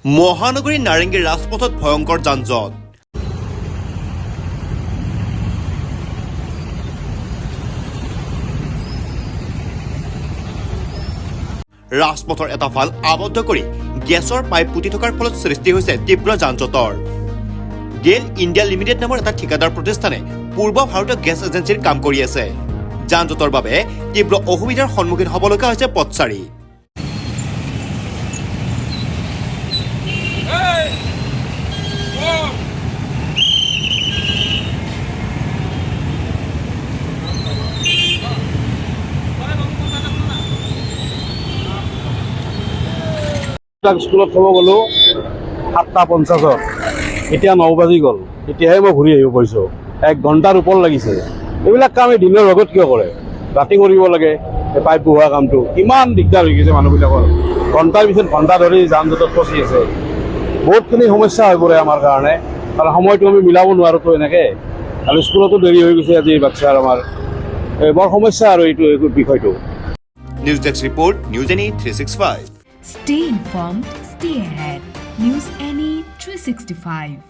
মহানগৰী নাৰেংগীৰ ৰাজপথত ভয়ংকৰ যান-জঁট। ৰাজপথৰ এটা ফাল আবদ্ধ কৰি গেছৰ পাইপ পুতি থকাৰ ফলত সৃষ্টি হৈছে তীব্ৰ যান-জঁটৰ। গেল ইণ্ডিয়া লিমিটেড নামৰ এটা ঠিকাদাৰ প্ৰতিষ্ঠানে পূৰ্ব ভাৰতীয় গেছ এজেন্সিৰ কাম কৰি আছে। যান-জঁটৰ বাবে তীব্ৰ অসুবিধাৰ সন্মুখীন হ'বলগীয়া হৈছে পথচাৰী। স্কুলত থব গ'লো 7:50, এতিয়া 9 বাজি গ'ল, এতিয়াহে মই ঘূৰি আহিব পাৰিছোঁ। 1 ঘণ্টাৰ ওপৰ লাগিছে। এইবিলাক কাম এই দিনৰ ভাগত কিয় কৰে? ৰাতি কৰিব লাগে পাইপ বহোৱা কামটো। কিমান দিগদাৰ হৈ গৈছে মানুহবিলাকৰ, ঘণ্টাৰ পিছত ঘণ্টা ধৰি যান জঁটত ফচি আছে। বহুতখিনি সমস্যা হৈ পৰে আমাৰ কাৰণে, কাৰণ সময়টো আমি মিলাব নোৱাৰোঁতো এনেকৈ। আৰু স্কুলতো দেৰি হৈ গৈছে আজি বাচ্ছাৰ আমাৰ। বৰ সমস্যা আৰু এইটো বিষয়টো। News desk report, news any 365। Stay informed, stay ahead. News Any 365.